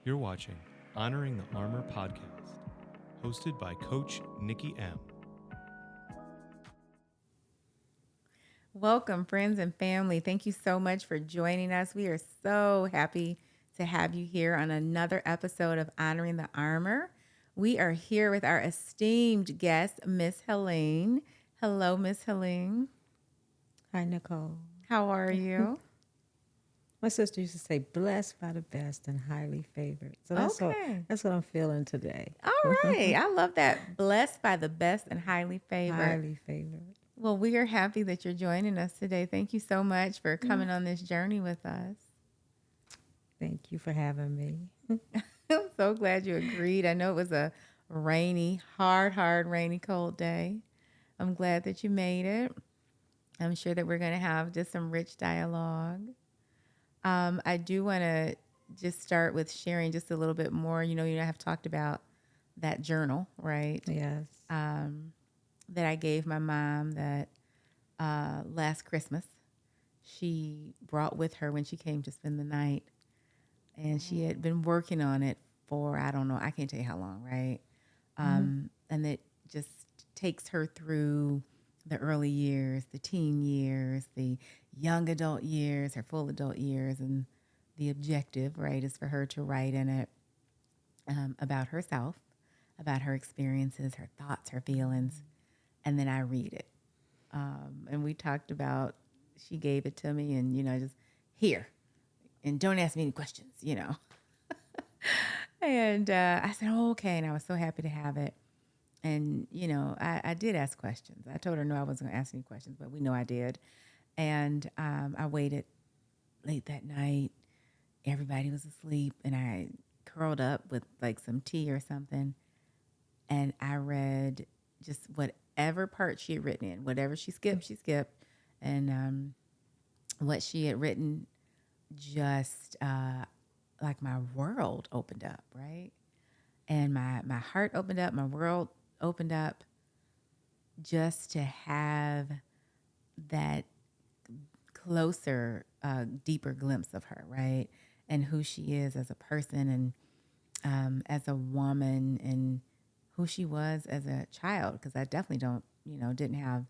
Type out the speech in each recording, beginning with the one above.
You're watching Honoring the Armor podcast, hosted by Coach Nikki M. Welcome, friends and family. Thank you so much for joining us. We are so happy to have you here on another episode of Honoring the Armor. We are here with our esteemed guest, Miss Helene. Hello, Miss Helene. Hi, Nicole. How are you? My sister used to say, "Blessed by the best and highly favored." So Okay. that's what I'm feeling today. All right. I love that. Blessed by the best and highly favored. Highly favored. Well, we are happy that you're joining us today. Thank you so much for coming on this journey with us. Thank you for having me. I'm so glad you agreed. I know it was a rainy, hard, rainy, cold day. I'm glad that you made it. I'm sure that we're going to have just some rich dialogue. I do want to just start with sharing just a little bit more. You know, I have talked about that journal, right? Yes. That I gave my mom that last Christmas. She brought with her when she came to spend the night. And she had been working on it for, I don't know, I can't tell you how long, right? And it just takes her through the early years, the teen years, the young adult years, her full adult years. And the objective, right, is for her to write in it about herself, about her experiences, her thoughts, her feelings. And then I read it. And we talked about, she gave it to me and, just here. And don't ask me any questions, And I said, oh, okay. And I was so happy to have it. And, I did ask questions. I told her, no, I wasn't going to ask any questions, but we know I did. And I waited late that night. Everybody was asleep. And I curled up with like some tea or something. And I read just whatever part she had written in. Whatever she skipped, she skipped. And what she had written just like my world opened up, right? And my heart opened up, my world opened up just to have that closer, deeper glimpse of her, right? And who she is as a person and as a woman and who she was as a child, because I definitely didn't have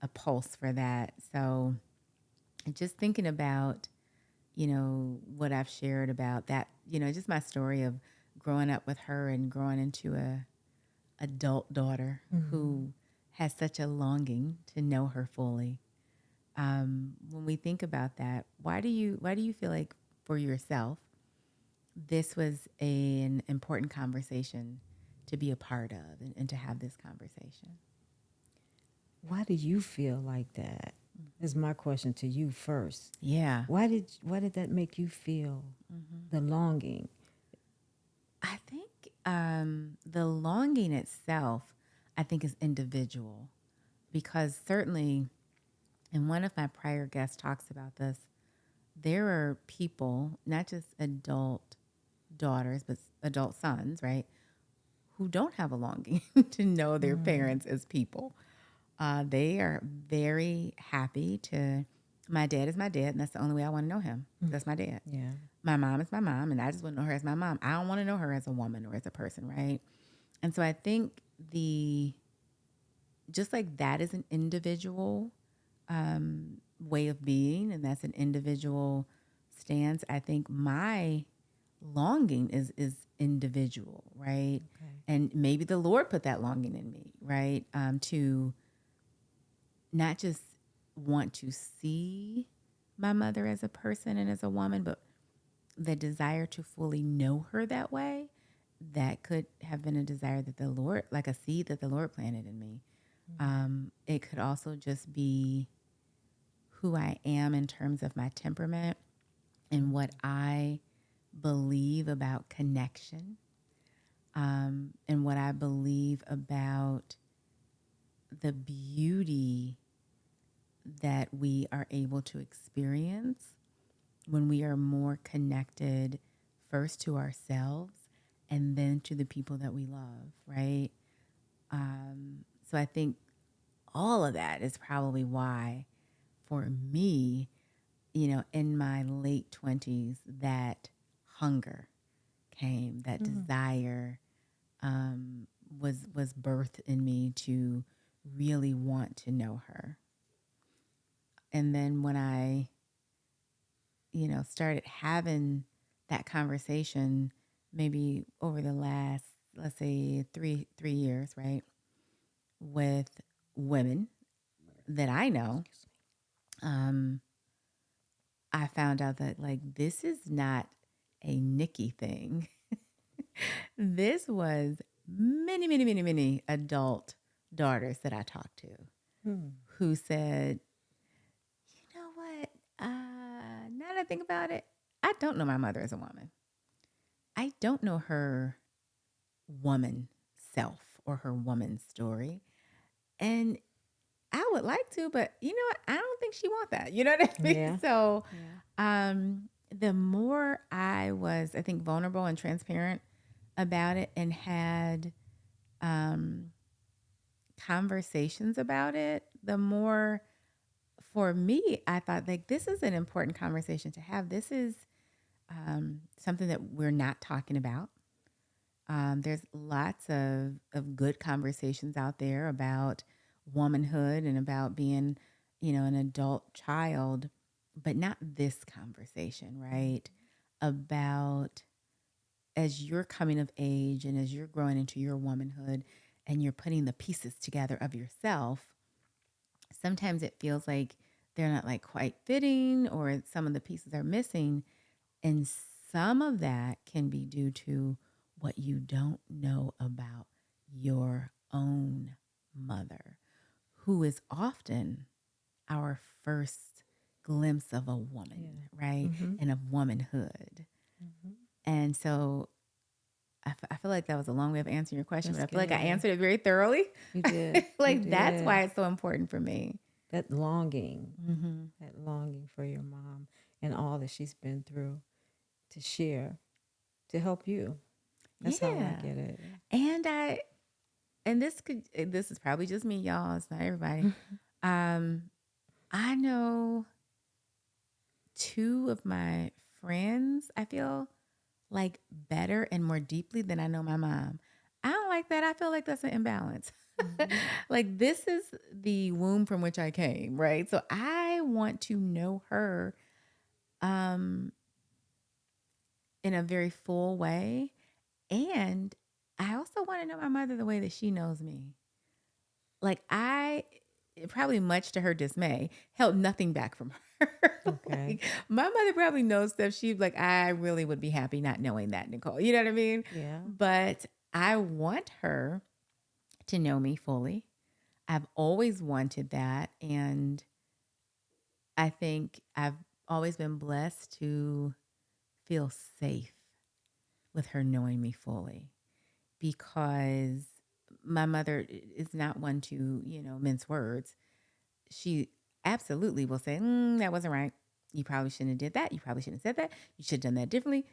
a pulse for that. So just thinking about what I've shared about that, just my story of growing up with her and growing into a adult daughter who has such a longing to know her fully. When we think about that, why do you feel like for yourself this was an important conversation to be a part of and to have this conversation? Why do you feel like that? Is my question to you first. Yeah. Why did that make you feel the longing? I think the longing itself, I think, is individual because certainly, and one of my prior guests talks about this, there are people, not just adult daughters, but adult sons, right, who don't have a longing to know their parents as people. They are very happy to, my dad is my dad, and that's the only way I want to know him. That's my dad. Yeah. My mom is my mom, and I just want to know her as my mom. I don't want to know her as a woman or as a person, right? And so I think just like that is an individual way of being, and that's an individual stance. I think my longing is individual, right? Okay. And maybe the Lord put that longing in me, right? To not just want to see my mother as a person and as a woman, but the desire to fully know her that way, that could have been a desire that the Lord, like a seed that the Lord planted in me. It could also just be who I am in terms of my temperament and what I believe about connection, and what I believe about the beauty that we are able to experience when we are more connected first to ourselves and then to the people that we love, right? So I think all of that is probably why, for me, in my late 20s, that hunger came, that desire was birthed in me to really want to know her. And then when I, started having that conversation, maybe over the last, let's say, three years, right, with women that I know, I found out that like this is not a Nikki thing. This was many, many, many, many adult daughters that I talked to who said, you know what? Now that I think about it, I don't know my mother as a woman. I don't know her woman self or her woman story. And I would like to, but you know what? I don't think she wants that. You know what I mean? Yeah. So the more I was, I think, vulnerable and transparent about it and had conversations about it, the more for me, I thought like this is an important conversation to have. This is something that we're not talking about. There's lots of good conversations out there about womanhood and about being, an adult child, but not this conversation, right? About as you're coming of age and as you're growing into your womanhood and you're putting the pieces together of yourself, sometimes it feels like they're not like quite fitting or some of the pieces are missing. And some of that can be due to what you don't know about your own mother, who is often our first glimpse of a woman, right? And of womanhood. And so I feel like that was a long way of answering your question, but I feel like I answered it very thoroughly. You did. Like that's why it's so important for me. That longing for your mom and all that she's been through to share, to help you. That's how I get it. And this is probably just me, y'all. It's not everybody. I know two of my friends, I feel like better and more deeply than I know my mom. I don't like that. I feel like that's an imbalance. Like this is the womb from which I came, right? So I want to know her in a very full way. And I also want to know my mother the way that she knows me. Like probably much to her dismay, held nothing back from her. Okay. Like, my mother probably knows stuff. She's like, I really would be happy not knowing that, Nicole. You know what I mean? Yeah. But I want her to know me fully. I've always wanted that. And I think I've always been blessed to feel safe with her knowing me fully, because my mother is not one to, mince words. She absolutely will say, that wasn't right. You probably shouldn't have did that. You probably shouldn't have said that. You should have done that differently.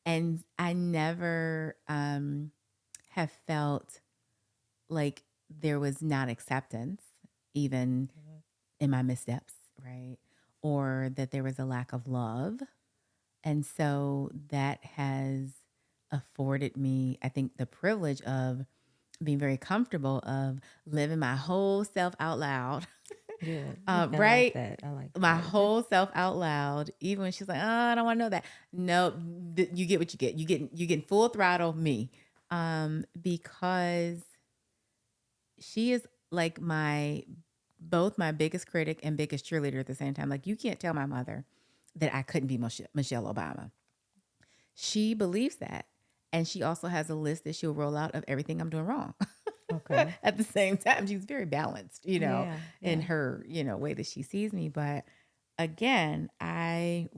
And I never have felt like there was not acceptance, even in my missteps, right? Or that there was a lack of love. And so that has afforded me, I think, the privilege of being very comfortable of living my whole self out loud. Yeah. Right? I like that. My whole self out loud, even when she's like, I don't want to know that. No, you get what you get. You get full throttle me. Because she is like both my biggest critic and biggest cheerleader at the same time. Like you can't tell my mother that I couldn't be Michelle Obama. She believes that. And she also has a list that she'll roll out of everything I'm doing wrong. Okay. At the same time, she's very balanced, in Yeah. her, way that she sees me. But again, I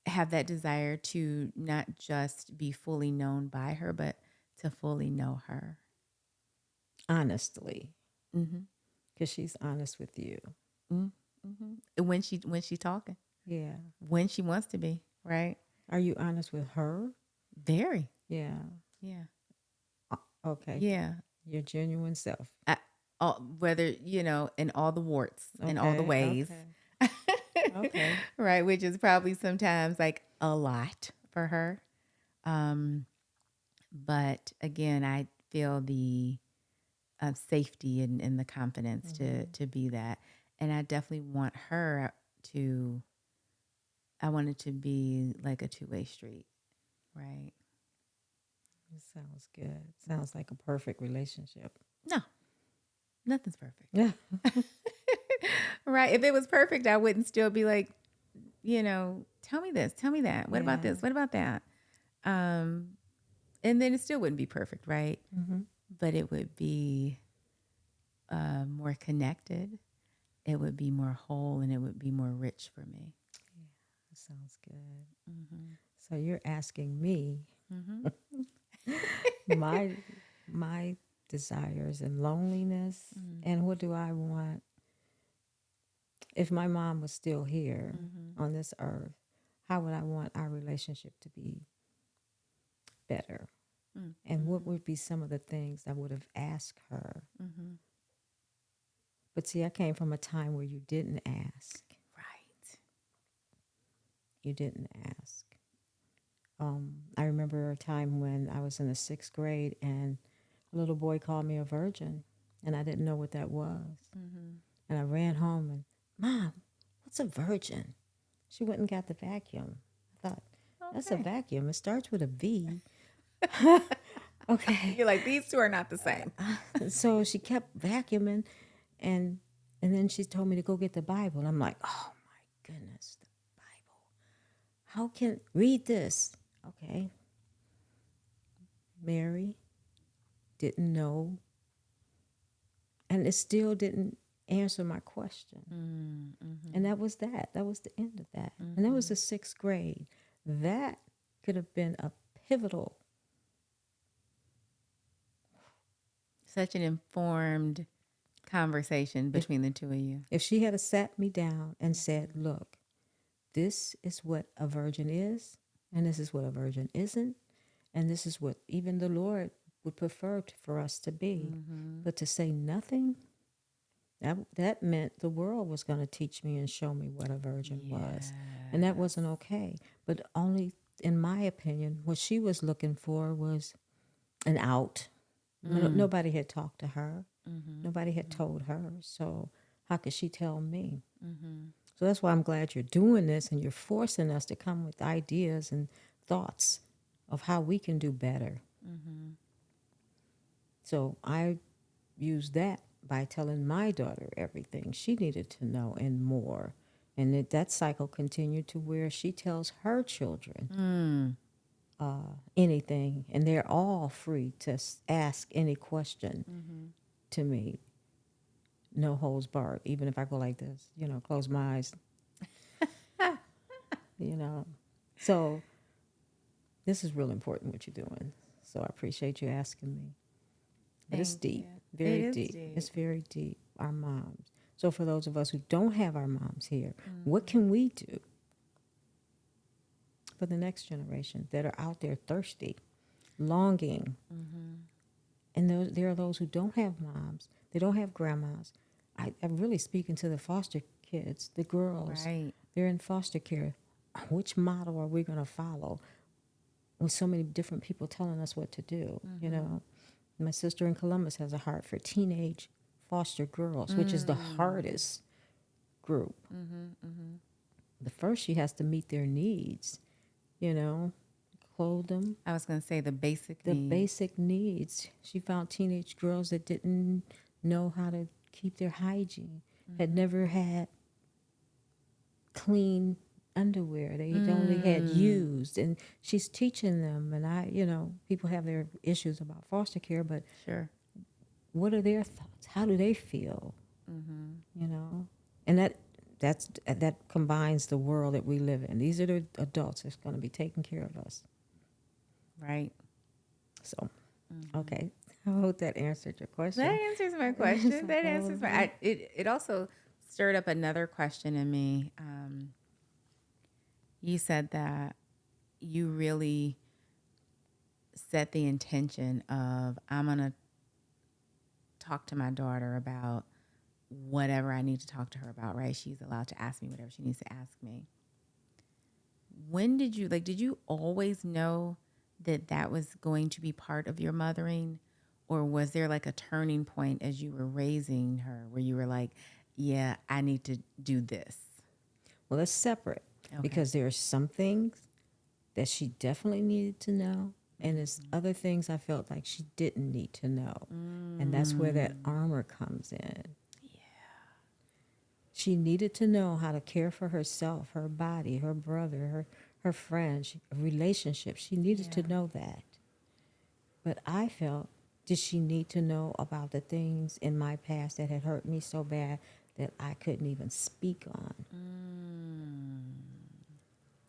have that desire to not just be fully known by her, but to fully know her. Honestly. Mm-hmm. Because she's honest with you. Mm-hmm. When she's talking. Yeah. When she wants to be, right? Are you honest with her? Very. Yeah. Yeah. Okay. Yeah. Your genuine self. Whether, in all the warts, in all the ways. Okay. Right. Which is probably sometimes like a lot for her. But again, I feel the safety and the confidence to be that. And I definitely want her to, I want it to be like a two-way street, right? It sounds good. Sounds like a perfect relationship. No, nothing's perfect. Yeah. Right. If it was perfect, I wouldn't still be like, tell me this, tell me that. What about this? What about that? And then it still wouldn't be perfect, right? Mm-hmm. But it would be more connected. It would be more whole, and it would be more rich for me. Yeah, that sounds good. Mm-hmm. So you're asking me Mm-hmm. my desires and loneliness, and what do I want if my mom was still here on this earth? How would I want our relationship to be better? Mm-hmm. And what would be some of the things I would have asked her? Mm-hmm. But see, I came from a time where you didn't ask. Right. You didn't ask. I remember a time when I was in the 6th grade and a little boy called me a virgin, and I didn't know what that was. Mm-hmm. And I ran home and, Mom, what's a virgin? She went and got the vacuum. I thought, that's a vacuum. It starts with a V. Okay. You're like, these two are not the same. So she kept vacuuming, and then she told me to go get the Bible. And I'm like, oh my goodness, the Bible. How can read this? Okay. Mary didn't know, and it still didn't answer my question. Mm-hmm. And that was that. That was the end of that. And that was the 6th grade. That could have been a pivotal. Such an informed conversation between the two of you. If she had sat me down and said, look, this is what a virgin is, and this is what a virgin isn't, and this is what even the Lord would prefer for us to be. But to say nothing, that meant the world was going to teach me and show me what a virgin was. And that wasn't okay. But only, in my opinion, what she was looking for was an out. Nobody had talked to her. Nobody had told her. So how could she tell me? So that's why I'm glad you're doing this, and you're forcing us to come with ideas and thoughts of how we can do better. So I used that by telling my daughter everything she needed to know and more. And that cycle continued to where she tells her children anything, and they're all free to ask any question to me. No holds barred, even if I go like this, close my eyes. So this is real important what you're doing. So I appreciate you asking me. But it's deep, very deep. It's very deep, our moms. So for those of us who don't have our moms here, what can we do for the next generation that are out there thirsty, longing? And there are those who don't have moms. They don't have grandmas. I'm really speaking to the foster kids, the girls. Right. They're in foster care. Which model are we going to follow with so many different people telling us what to do, My sister in Columbus has a heart for teenage foster girls, which is the hardest group. The first, she has to meet their needs, clothe them. I was going to say the basic needs. She found teenage girls that didn't know how to keep their hygiene, had never had clean underwear. They only had used, and she's teaching them. And people have their issues about foster care, but Sure. What are their thoughts? How do they feel? And that combines the world that we live in. These are the adults that's going to be taking care of us. Right. So, okay. I hope that answered your question. That answers my question. That answers my. It also stirred up another question in me. You said that you really set the intention of, I'm going to talk to my daughter about whatever I need to talk to her about, right? She's allowed to ask me whatever she needs to ask me. When did you always know that was going to be part of your mothering? Or was there like a turning point as you were raising her where you were like, yeah, I need to do this? Well, it's separate Okay. because there are some things that she definitely needed to know, and there's other things I felt like she didn't need to know. And that's where that armor comes in. She needed to know how to care for herself, her body, her brother, her friends, relationships. She needed to know that. But I felt, did she need to know about the things in my past that had hurt me so bad that I couldn't even speak on?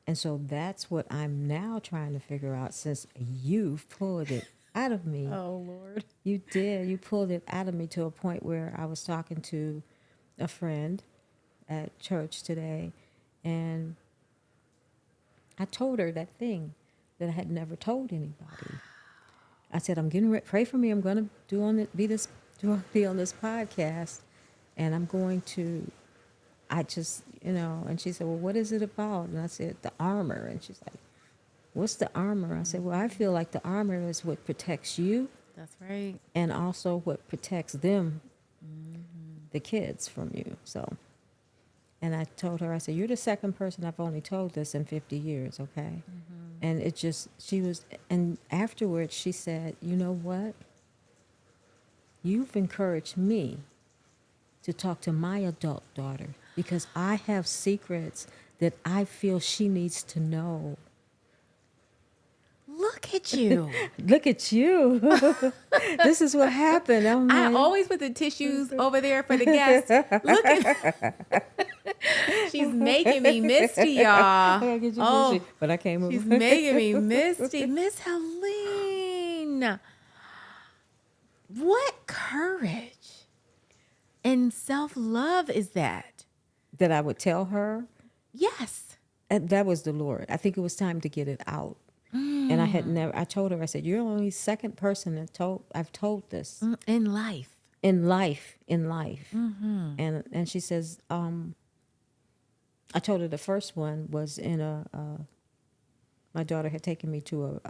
And so that's what I'm now trying to figure out, since you've pulled it out of me. Oh, Lord. You did. You pulled it out of me to a point where I was talking to a friend at church today, and I told her that thing that I had never told anybody. I said, I'm getting ready, pray for me. I'm going to be on this podcast, and I'm going to, I just, and she said, well, what is it about? And I said, the armor. And she's like, what's the armor? I said, well, I feel like the armor is what protects you. That's right. And also what protects them, the kids, from you. So, and I told her, I said, you're the second person I've only told this in 50 years, okay? And it just, and afterwards she said, you know what? You've encouraged me to talk to my adult daughter because I have secrets that I feel she needs to know. Look at you. Look at you. This is what happened. I always put the tissues over there for the guests. Look at she's making me misty, y'all. Oh, but I can't move. She's making me misty. Miss Helene. What courage and self-love is that? That I would tell her? Yes. And that was the Lord. I think it was time to get it out. And I told her, I said, you're the only second person that I've told this. In life. In life. And she says, I told her the first one was in my daughter had taken me to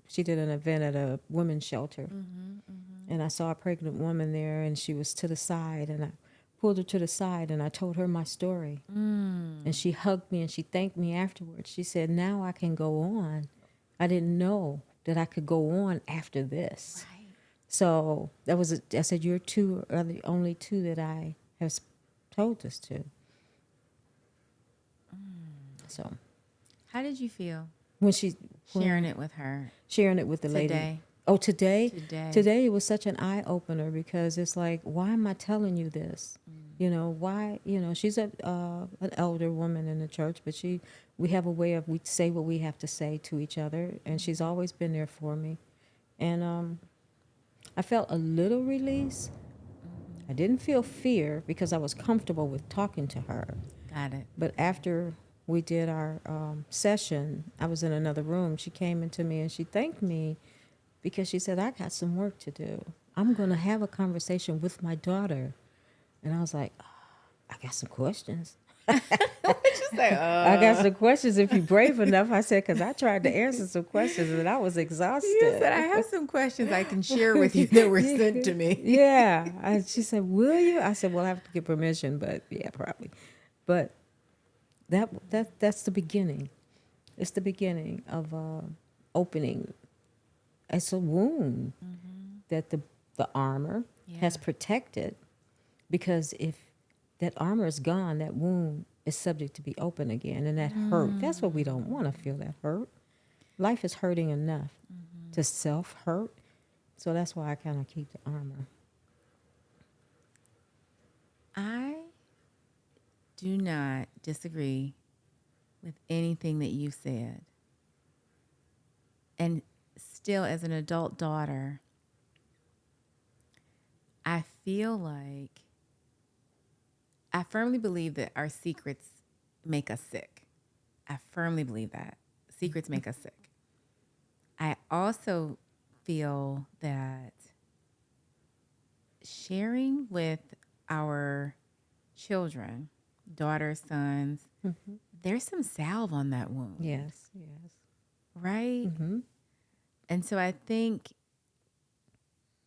she did an event at a women's shelter. And I saw a pregnant woman there, and she was to the side, and I pulled her to the side, and I told her my story. And she hugged me, and she thanked me afterwards. She said, now I can go on. I didn't know that I could go on after this. Right. So I said, you're the only two that I have told this to. So, how did you feel when sharing it with her? Sharing it with the lady. Today. Oh, today? Today It was such an eye-opener because it's like, why am I telling you this? Why, she's an elder woman in the church, but we have a way we say what we have to say to each other, and she's always been there for me. And I felt a little release. I didn't feel fear because I was comfortable with talking to her. Got it. But after we did our session, I was in another room. She came into me and she thanked me because she said, I got some work to do. I'm going to have a conversation with my daughter. And I was like, I got some questions. What'd you say? I got some questions if you're brave enough. I said, because I tried to answer some questions and I was exhausted. You said, I have some questions I can share with you that were sent to me. Yeah. She said, will you? I said, well, I have to get permission, but yeah, probably. But that's the beginning. It's the beginning of opening. It's a wound that the armor has protected, because if that armor is gone, that wound is subject to be open again, and that hurt. That's what we don't want to feel, that hurt. Life is hurting enough to self-hurt, so that's why I kind of keep the armor. I do not disagree with anything that you said. And still, as an adult daughter, I feel like I firmly believe that our secrets make us sick. I firmly believe that. Secrets make us sick. I also feel that sharing with our children, daughters, sons, there's some salve on that wound. Yes. right? Mm-hmm. And so I think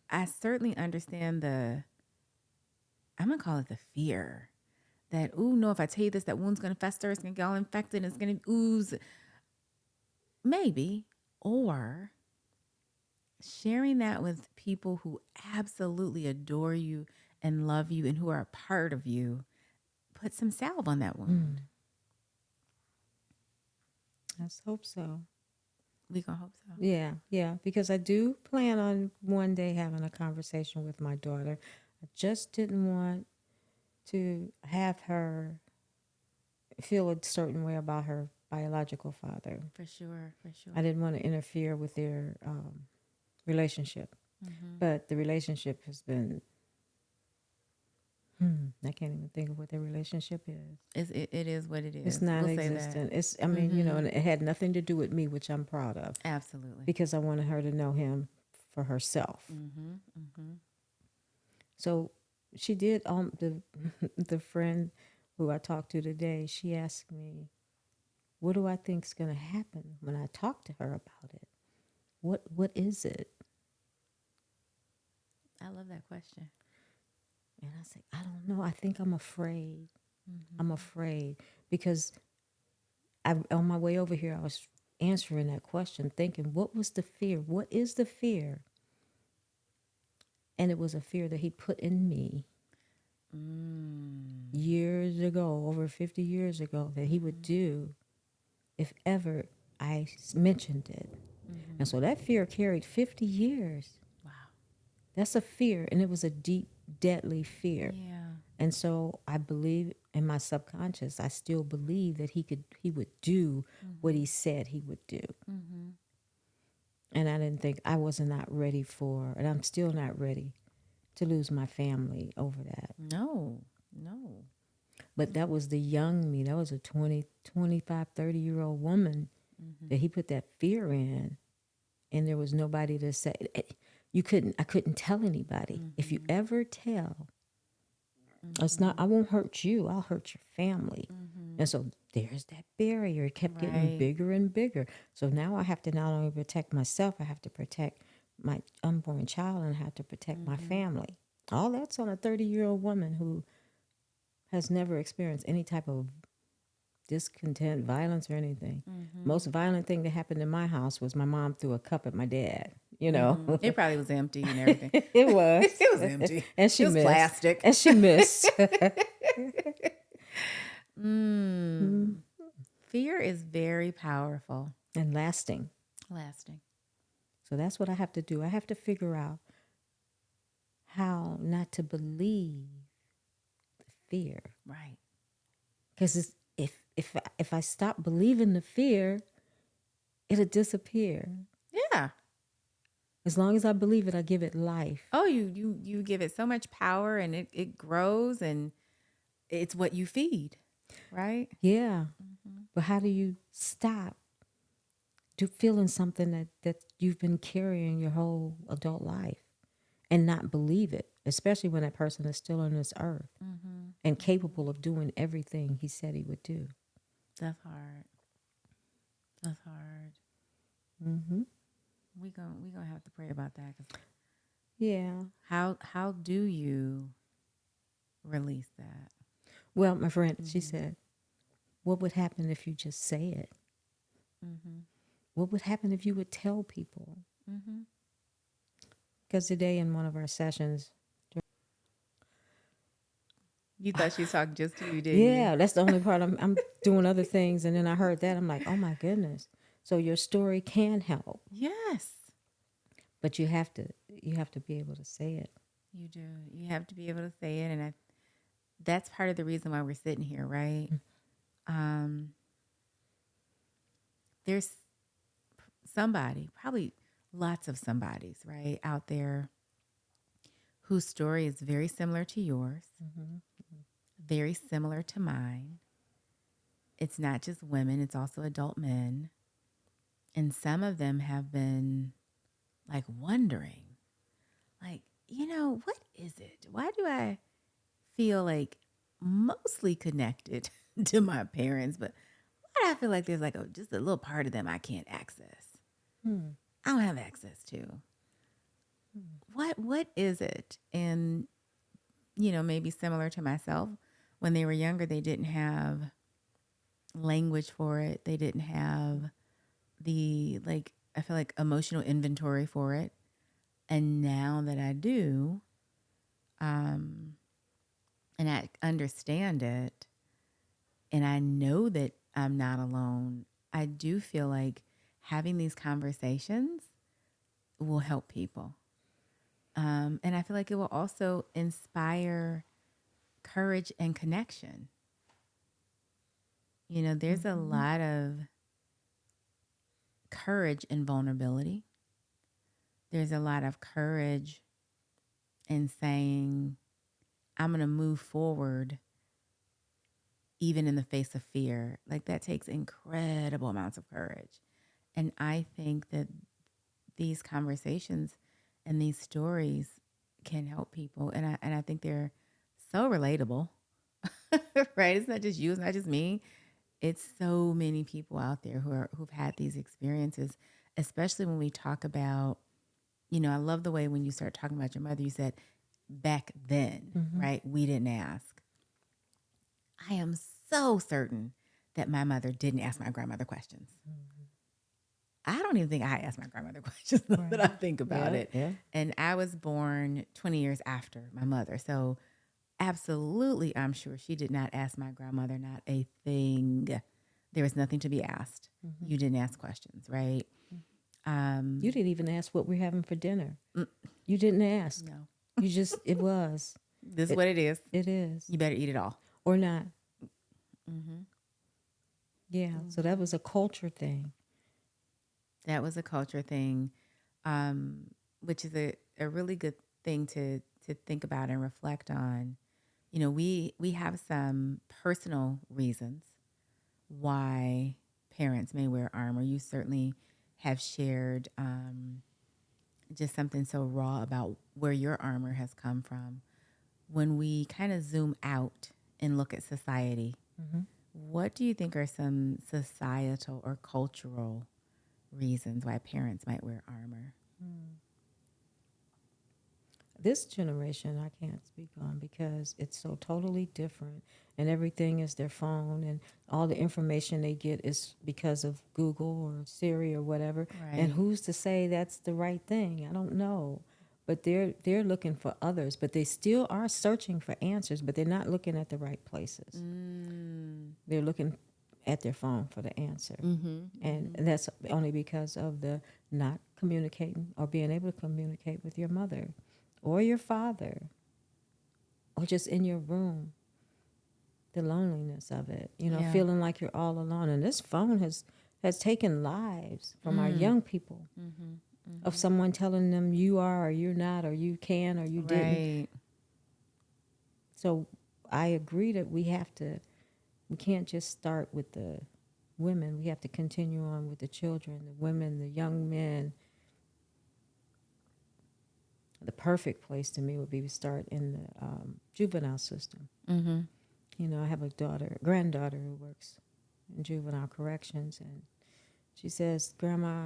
I certainly understand I'm going to call it the fear that, ooh, no, if I tell you this, that wound's going to fester, it's going to get all infected, it's going to ooze. Maybe. Or sharing that with people who absolutely adore you and love you and who are a part of you, put some salve on that wound. Let's hope so. We gonna hope so. Yeah, because I do plan on one day having a conversation with my daughter. I just didn't want to have her feel a certain way about her biological father. For sure. I didn't want to interfere with their relationship. But the relationship has been, I can't even think of what their relationship is. It is what it is. It's We'll say non-existent. that. It's, I mean, and it had nothing to do with me, which I'm proud of. Absolutely. Because I wanted her to know him for herself. So she did, the friend who I talked to today, she asked me, what do I think's going to happen when I talk to her about it? What is it? I love that question. And I said, I don't know. I think I'm afraid. I'm afraid because on my way over here, I was answering that question, thinking, what was the fear? What is the fear? And it was a fear that he put in me years ago, over 50 years ago, that he would do if ever I mentioned it. And so that fear carried 50 years. Wow. That's a fear, and it was a deep, deadly fear. Yeah. And so I believe in my subconscious, I still believe that he would do what he said he would do. And I didn't think, I was not ready for, and I'm still not ready to lose my family over that. No. But that was the young me. That was a 20, 25, 30-year-old woman that he put that fear in. And there was nobody to say, I couldn't tell anybody. If you ever tell, it's not, I won't hurt you, I'll hurt your family. And so there's that barrier. It kept getting bigger and bigger. So now I have to not only protect myself, I have to protect my unborn child, and I have to protect my family. All that's on a 30-year-old woman who has never experienced any type of discontent, violence, or anything. Most violent thing that happened in my house was my mom threw a cup at my dad. You know, It probably was empty and everything. it was. It was empty. And she It was missed. plastic. And she missed. Fear is very powerful. And lasting. So that's what I have to do. I have to figure out how not to believe the fear. Right. Because if I stop believing the fear, it'll disappear. Yeah. As long as I believe it, I give it life. Oh, you give it so much power, and it grows, and it's what you feed, right? Yeah. But how do you stop feeling something that you've been carrying your whole adult life and not believe it, especially when that person is still on this earth and capable of doing everything he said he would do? That's hard. We gonna have to pray about that. 'Cause Yeah. how do you release that? Well, my friend, she said, what would happen if you just say it? What would happen if you would tell people? Because today in one of our sessions, You thought she was talking just to you, didn't you? yeah, that's the only part. I'm doing other things, and then I heard that. I'm like, oh my goodness. So your story can help, Yes. but you have to be able to say it. You do. You have to be able to say it, and that's part of the reason why we're sitting here, right? There's somebody, probably lots of somebodies, right, out there whose story is very similar to yours, very similar to mine. It's not just women, it's also adult men. And some of them have been like wondering, like, what is it? Why do I feel like mostly connected to my parents, but why do I feel like there's like just a little part of them I can't access? I don't have access to. What is it? And maybe similar to myself, when they were younger, they didn't have language for it. They didn't have the I feel like emotional inventory for it. And now that I do, and I understand it, and I know that I'm not alone, I do feel like having these conversations will help people. And I feel like it will also inspire courage and connection. There's a lot of courage in vulnerability. There's a lot of courage in saying, I'm going to move forward even in the face of fear. Like, that takes incredible amounts of courage. And I think that these conversations and these stories can help people. And I think they're so relatable, right? It's not just you. It's not just me. It's so many people out there who've had these experiences, especially when we talk about, I love the way when you start talking about your mother, you said back then, right? We didn't ask. I am so certain that my mother didn't ask my grandmother questions. I don't even think I asked my grandmother questions that I think about it. Yeah. And I was born 20 years after my mother. So absolutely, I'm sure she did not ask my grandmother not a thing. There was nothing to be asked. You didn't ask questions, right? You didn't even ask what we're having for dinner. You didn't ask. No. You just, it was. This is what it is. It is. You better eat it all. Or not. Yeah. So that was a culture thing. That was a culture thing, which is a really good thing to think about and reflect on. We have some personal reasons why parents may wear armor. You certainly have shared just something so raw about where your armor has come from. When we kind of zoom out and look at society, what do you think are some societal or cultural reasons why parents might wear armor? This generation I can't speak on because it's so totally different, and everything is their phone, and all the information they get is because of Google or Siri or whatever. Right. And who's to say that's the right thing? I don't know. But they're looking for others, but they still are searching for answers, but they're not looking at the right places. They're looking at their phone for the answer. And that's only because of the not communicating or being able to communicate with your mother or your father or just in your room. The loneliness of it, feeling like you're all alone. And this phone has taken lives from our young people. Of someone telling them you are or you're not or you can or you didn't. Right. So I agree that we can't just start with the women. We have to continue on with the children, the women, the young men. The perfect place to me would be to start in the juvenile system. I have a granddaughter who works in juvenile corrections, and she says, Grandma,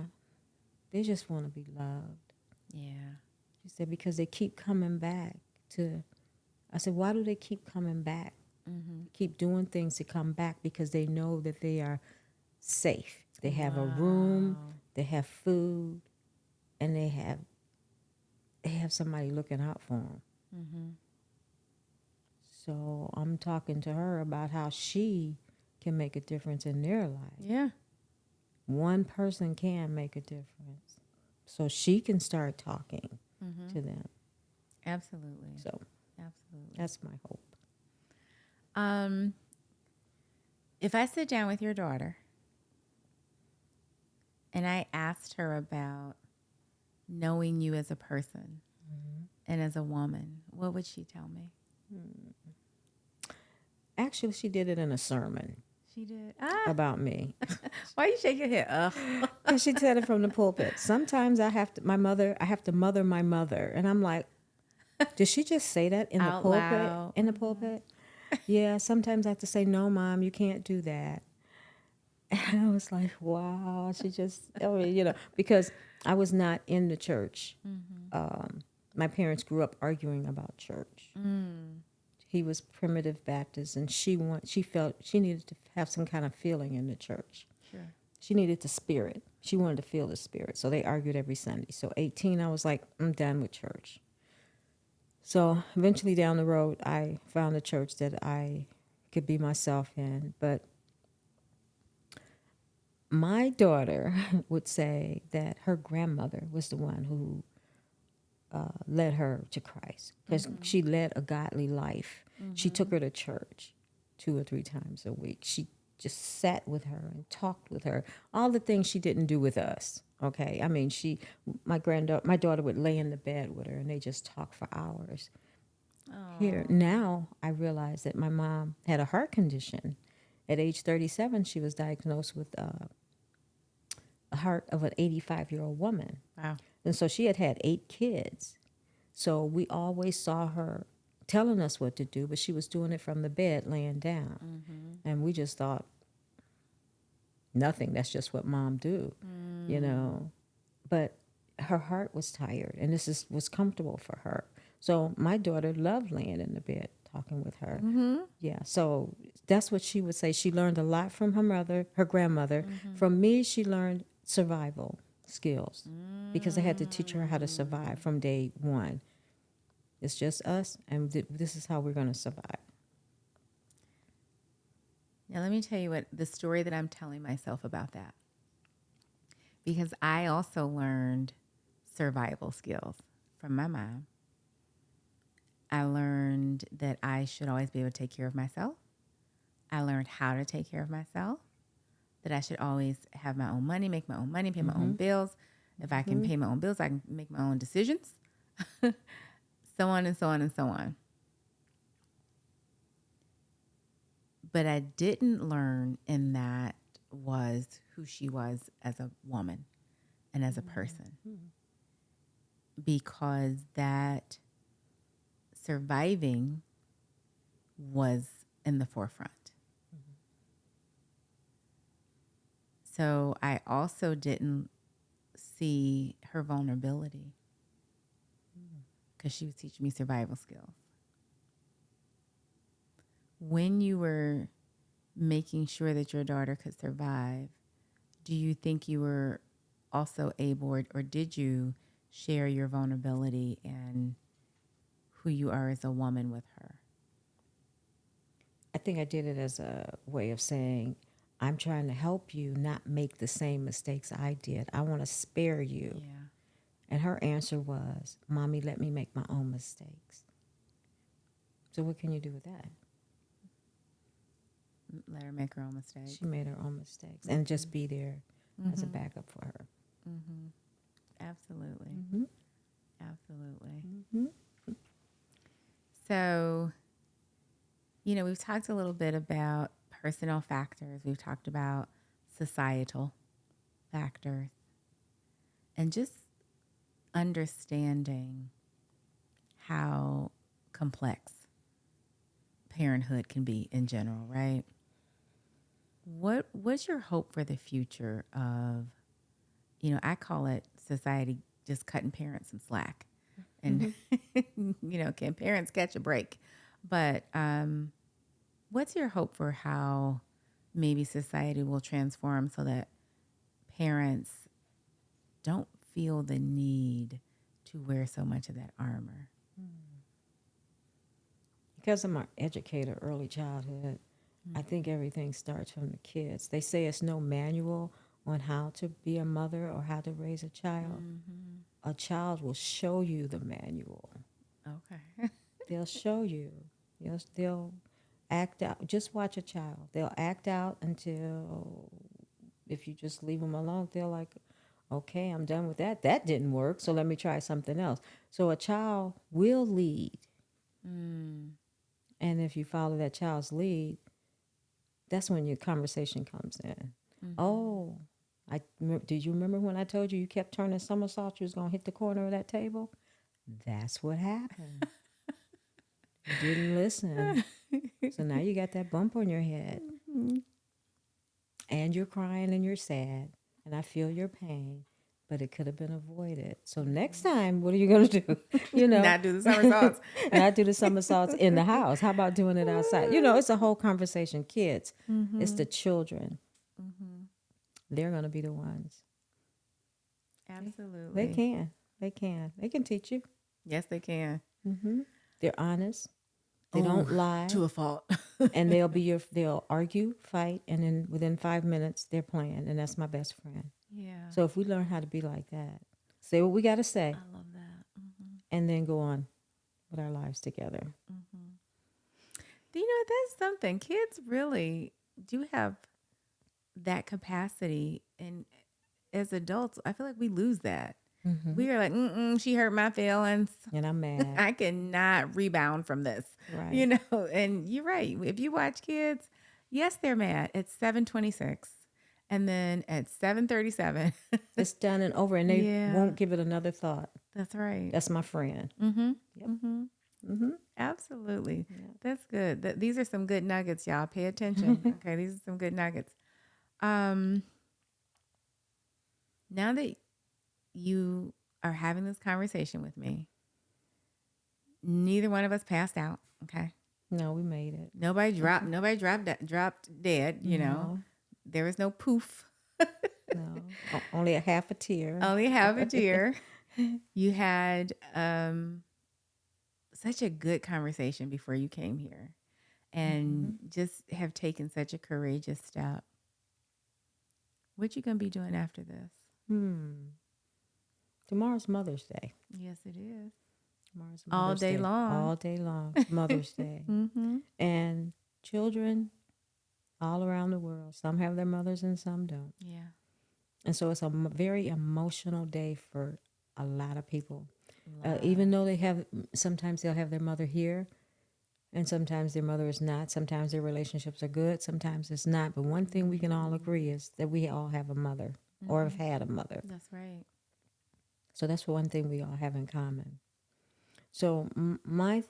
they just want to be loved. Yeah. She said, because they keep coming back to, I said, why do they keep coming back? Keep doing things to come back because they know that they are safe. They have a room, they have food, and they have somebody looking out for them. So I'm talking to her about how she can make a difference in their life. Yeah. One person can make a difference. So she can start talking to them. Absolutely. So Absolutely. that's my hope. If I sit down with your daughter and I asked her about knowing you as a person and as a woman, what would she tell me? Actually, she did it in a sermon. She did. About me. Why you shake your head? And she said it from the pulpit. Sometimes I have to mother my mother. And I'm like, did she just say that in the pulpit? Loud. In the pulpit? Yeah, sometimes I have to say, no, Mom, you can't do that. And I was like, wow, because I was not in the church. My parents grew up arguing about church. He was primitive Baptist, and she felt she needed to have some kind of feeling in the church. Sure. She needed the spirit. She wanted to feel the spirit. So they argued every Sunday. So 18, I was like, I'm done with church. So eventually down the road, I found a church that I could be myself in. But my daughter would say that her grandmother was the one who led her to Christ because she led a godly life. She took her to church 2 or 3 times a week. She just sat with her and talked with her. All the things she didn't do with us. Okay, I mean, my daughter would lay in the bed with her, and they just talk for hours. Here now, I realize that my mom had a heart condition. At age 37, she was diagnosed with a heart of an 85-year-old woman. Wow. And so she had 8 kids. So we always saw her telling us what to do, but she was doing it from the bed, laying down. And we just thought, nothing, that's just what mom do, But her heart was tired, and was comfortable for her. So my daughter loved laying in the bed, talking with her. Yeah, so that's what she would say. She learned a lot from her grandmother. From me, she learned survival skills because I had to teach her how to survive from day one. It's just us, and this is how we're going to survive. Now, let me tell you what the story that I'm telling myself about that. Because I also learned survival skills from my mom. I learned that I should always be able to take care of myself. I learned how to take care of myself, that I should always have my own money, make my own money, pay my own bills. If I can pay my own bills, I can make my own decisions. So on and so on and so on. But I didn't learn in that was who she was as a woman and as a person. Because that surviving was in the forefront. So I also didn't see her vulnerability because she was teaching me survival skills. When you were making sure that your daughter could survive, do you think you were also able, or did you share your vulnerability and who you are as a woman with her? I think I did it as a way of saying, I'm trying to help you not make the same mistakes I did. I want to spare you. Yeah. And her answer was, Mommy, let me make my own mistakes. So what can you do with that? Let her make her own mistakes. She made her own mistakes and just be there as a backup for her. Absolutely. Absolutely. So, we've talked a little bit about personal factors. We've talked about societal factors and just understanding how complex parenthood can be in general, right? What's your hope for the future of, I call it society just cutting parents some slack. And, can parents catch a break? But what's your hope for how maybe society will transform so that parents don't feel the need to wear so much of that armor? Because I'm an educator, early childhood, I think everything starts from the kids. They say it's no manual on how to be a mother or how to raise a child. A child will show you the manual. Okay. They'll show you. They'll act out. Just watch a child. They'll act out until, if you just leave them alone, they're like, okay, I'm done with that. That didn't work, so let me try something else. So a child will lead. And if you follow that child's lead, that's when your conversation comes in. Oh, did you remember when I told you kept turning somersaults, you was going to hit the corner of that table? That's what happened. You didn't listen. So now you got that bump on your head. and you're crying and you're sad, and I feel your pain, but it could have been avoided. So next time, what are you going to do? Not do the somersaults. Not do the somersaults in the house. How about doing it outside? It's a whole conversation. Kids, it's the children. They're going to be the ones. Absolutely. They can teach you. Yes, they can. They're honest. They don't lie. To a fault. And they'll argue, fight, and then within 5 minutes they're playing, and that's my best friend. Yeah. So if we learn how to be like that, say what we got to say, I love that. and then go on with our lives together. Do you know that's something? Kids really do have that capacity, and as adults, I feel like we lose that. We are like, she hurt my feelings, And I'm mad. I cannot rebound from this. Right. And you're right. If you watch kids, yes, they're mad at 7:26, and then at 7:37, It's done and over, and they won't give it another thought. that's right. That's my friend. Absolutely. That's good. These are some good nuggets, y'all. Pay attention. Okay, these are some good nuggets. Now that you are having this conversation with me, neither one of us passed out. Okay. No, we made it. Nobody dropped dead. No. There was no poof. No, only a half a tear. Only half a tear. You had such a good conversation before you came here, and just have taken such a courageous step. What you gonna be doing after this? Tomorrow's Mother's Day. Yes, it is. Tomorrow's All Mother's day long. All day long. Mother's Day. And children all around the world. Some have their mothers and some don't. Yeah. And so it's a very emotional day for a lot of people. Even though sometimes they'll have their mother here, and sometimes their mother is not. Sometimes their relationships are good, sometimes it's not. But one thing we can all agree is that we all have a mother or have had a mother. That's right. So that's one thing we all have in common. So my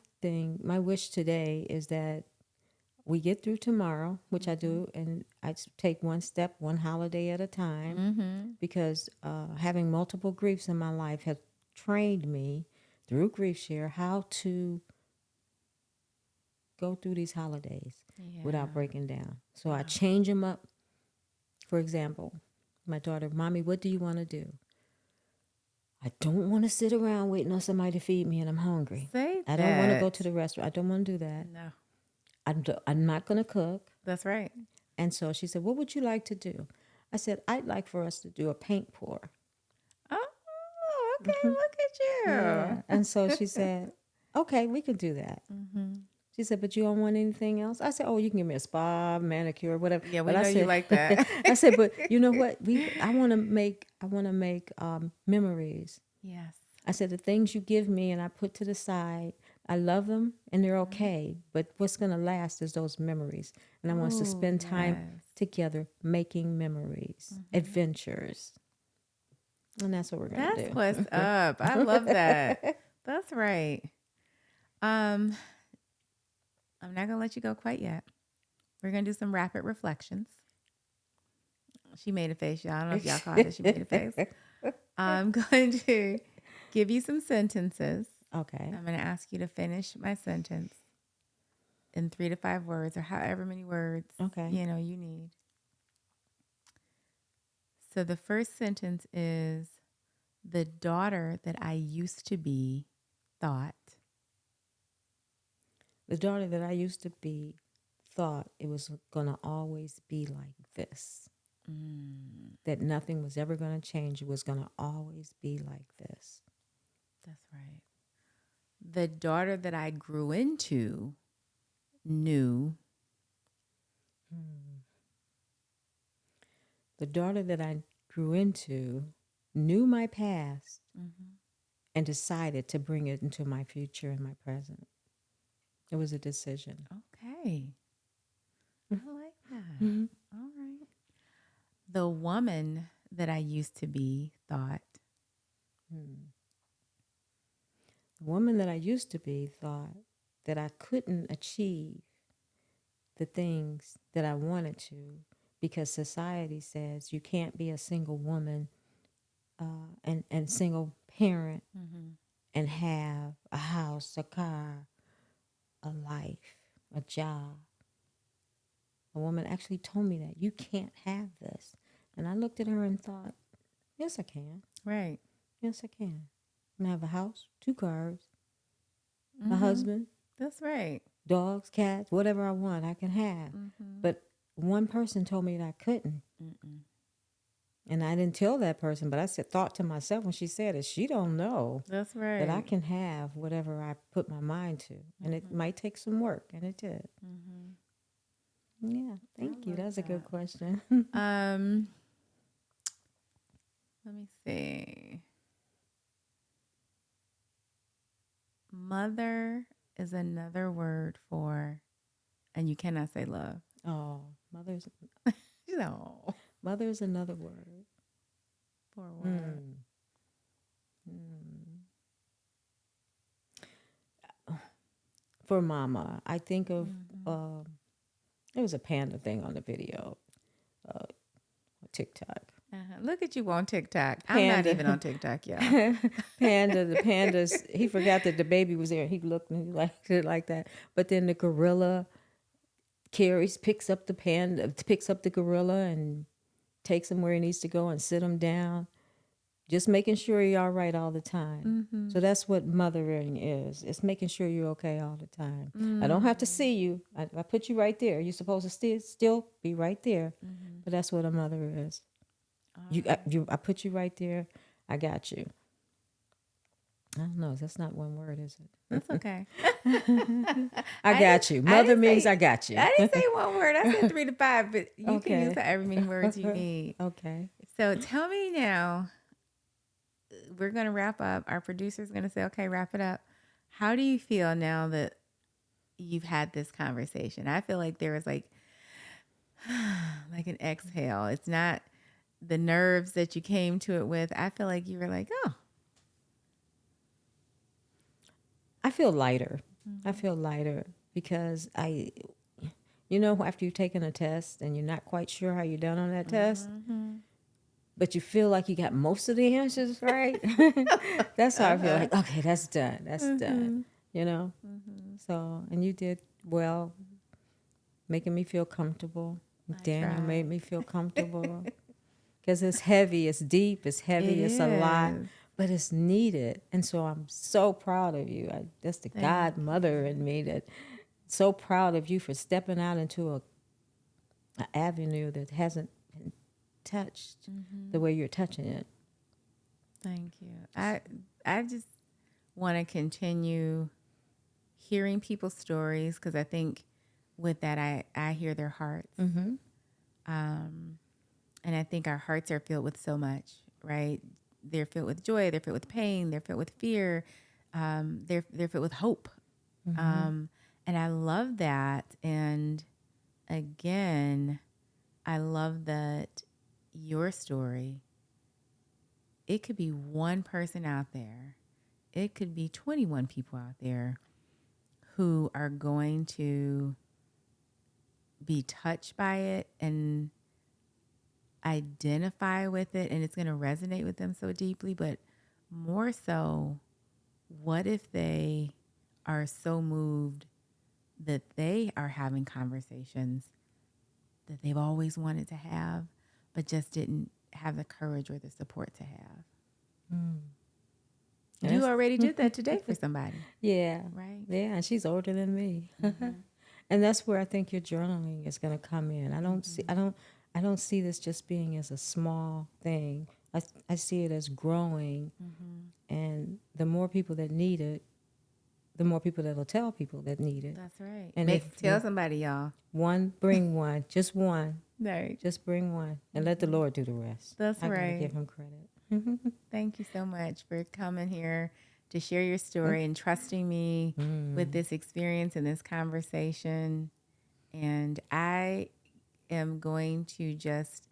wish today is that we get through tomorrow, which I do, and I take one step, one holiday at a time, because having multiple griefs in my life has trained me through Grief Share how to go through these holidays without breaking down. So I change them up. For example, my daughter, Mommy, what do you want to do? I don't want to sit around waiting on somebody to feed me and I'm hungry. Say I don't want to go to the restaurant. I don't want to do that. No. I'm not going to cook. That's right. And so she said, what would you like to do? I said, I'd like for us to do a paint pour. Oh, okay. Look at you. Yeah. And so she said, okay, we can do that. She said, but you don't want anything else? I said, oh, you can give me a spa, manicure, whatever. Yeah, we but know you like that. I said, but you know what? I want to make memories. Yes. I said, the things you give me and I put to the side, I love them and they're okay. But what's going to last is those memories. And I want us to spend time together making memories, adventures. And that's what we're going to do. That's what's up. I love that. That's right. I'm not going to let you go quite yet. We're going to do some rapid reflections. She made a face, y'all. I don't know if y'all caught it. She made a face. I'm going to give you some sentences. Okay. I'm going to ask you to finish my sentence in 3 to 5 words, or however many words you need. So the first sentence is, the daughter that I used to be thought. The daughter that I used to be thought it was going to always be like this. That nothing was ever going to change. It was going to always be like this. That's right. The daughter that I grew into knew. The daughter that I grew into knew my past and decided to bring it into my future and my present. It was a decision. Okay. I like that. All right. The woman that I used to be thought. The woman that I used to be thought that I couldn't achieve the things that I wanted to because society says you can't be a single woman and single parent and have a house, a car, a life, a job. A woman actually told me that you can't have this. And I looked at her and thought, yes, I can. Right. Yes, I can. I have a house, 2 cars, a husband, That's right. dogs, cats, whatever I want, I can have. But one person told me that I couldn't. And I didn't tell that person, but I thought to myself when she said it, she don't know That's right. that I can have whatever I put my mind to. And it might take some work, and it did. Yeah, thank you. That's a good question. Let me see. Mother is another word for, and you cannot say love. Oh, mother's No. mother's another word. For what? For mama, I think of there was a panda thing on the video, TikTok. Look at you on TikTok. I'm not even on TikTok, y'all. The pandas, he forgot that the baby was there. He looked and he liked it like that. But then the gorilla picks up the gorilla and takes him where he needs to go and sit him down. Just making sure you're all right all the time. So that's what mothering is. It's making sure you're okay all the time. I don't have to see you. I put you right there. You're supposed to still be right there. But that's what a mother is. I put you right there. I got you. I don't know. That's not one word, is it? That's okay. I got you. Mother means I got you. I didn't say one word. I said 3 to 5, but you Okay. can use however many words you need. Okay. So tell me now, we're going to wrap up. Our producer's going to say, okay, wrap it up. How do you feel now that you've had this conversation? I feel like there was like an exhale. It's not the nerves that you came to it with. I feel like you were like, oh. I feel lighter. I feel lighter because after you've taken a test and you're not quite sure how you're done on that test, but you feel like you got most of the answers right. That's how I feel like, okay, that's done. That's done. So, and you did well, making me feel comfortable. Daniel made me feel comfortable because it's heavy, it's deep, it's heavy, it's a lot. But it's needed. And so I'm so proud of you. That's the godmother in me that so proud of you for stepping out into an avenue that hasn't been touched the way you're touching it. Thank you. I just want to continue hearing people's stories because I think with that I hear their hearts. And I think our hearts are filled with so much, right? They're filled with joy. They're filled with pain. They're filled with fear. They're filled with hope. And I love that. And again, I love that your story, it could be one person out there. It could be 21 people out there who are going to be touched by it and identify with it, and it's going to resonate with them so deeply. But more so, what if they are so moved that they are having conversations that they've always wanted to have, but just didn't have the courage or the support to have? You already did that today for somebody. Yeah. Right? Yeah, and she's older than me. And that's where I think your journaling is going to come in. I don't see this just being as a small thing. I see it as growing. And the more people that need it, the more people that'll tell people that need it. That's right. And tell somebody, y'all. Bring one, just one. Right. Just bring one and let the Lord do the rest. That's I right. gotta give him credit. Thank you so much for coming here to share your story and trusting me with this experience and this conversation. And I am going to just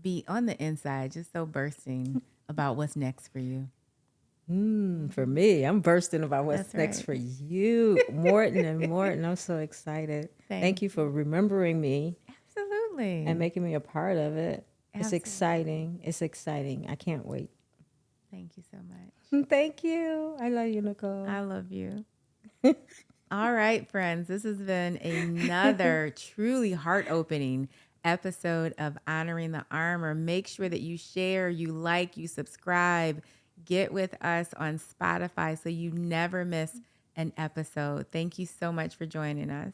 be on the inside, just so bursting about what's next for you. For me, I'm bursting about what's That's next right. for you, Morton and Morton. I'm so excited. Thank you for remembering me. Absolutely. Absolutely. and making me a part of it. Absolutely. It's exciting. It's exciting. I can't wait. Thank you so much. Thank you. I love you, Nicole. I love you. All right, friends. This has been another truly heart-opening episode of Honoring the Armor. Make sure that you share, you like, you subscribe. Get with us on Spotify so you never miss an episode. Thank you so much for joining us.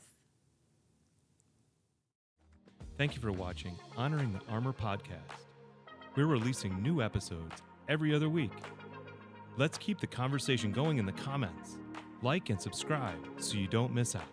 Thank you for watching Honoring the Armor podcast. We're releasing new episodes every other week. Let's keep the conversation going in the comments. Like and subscribe so you don't miss out.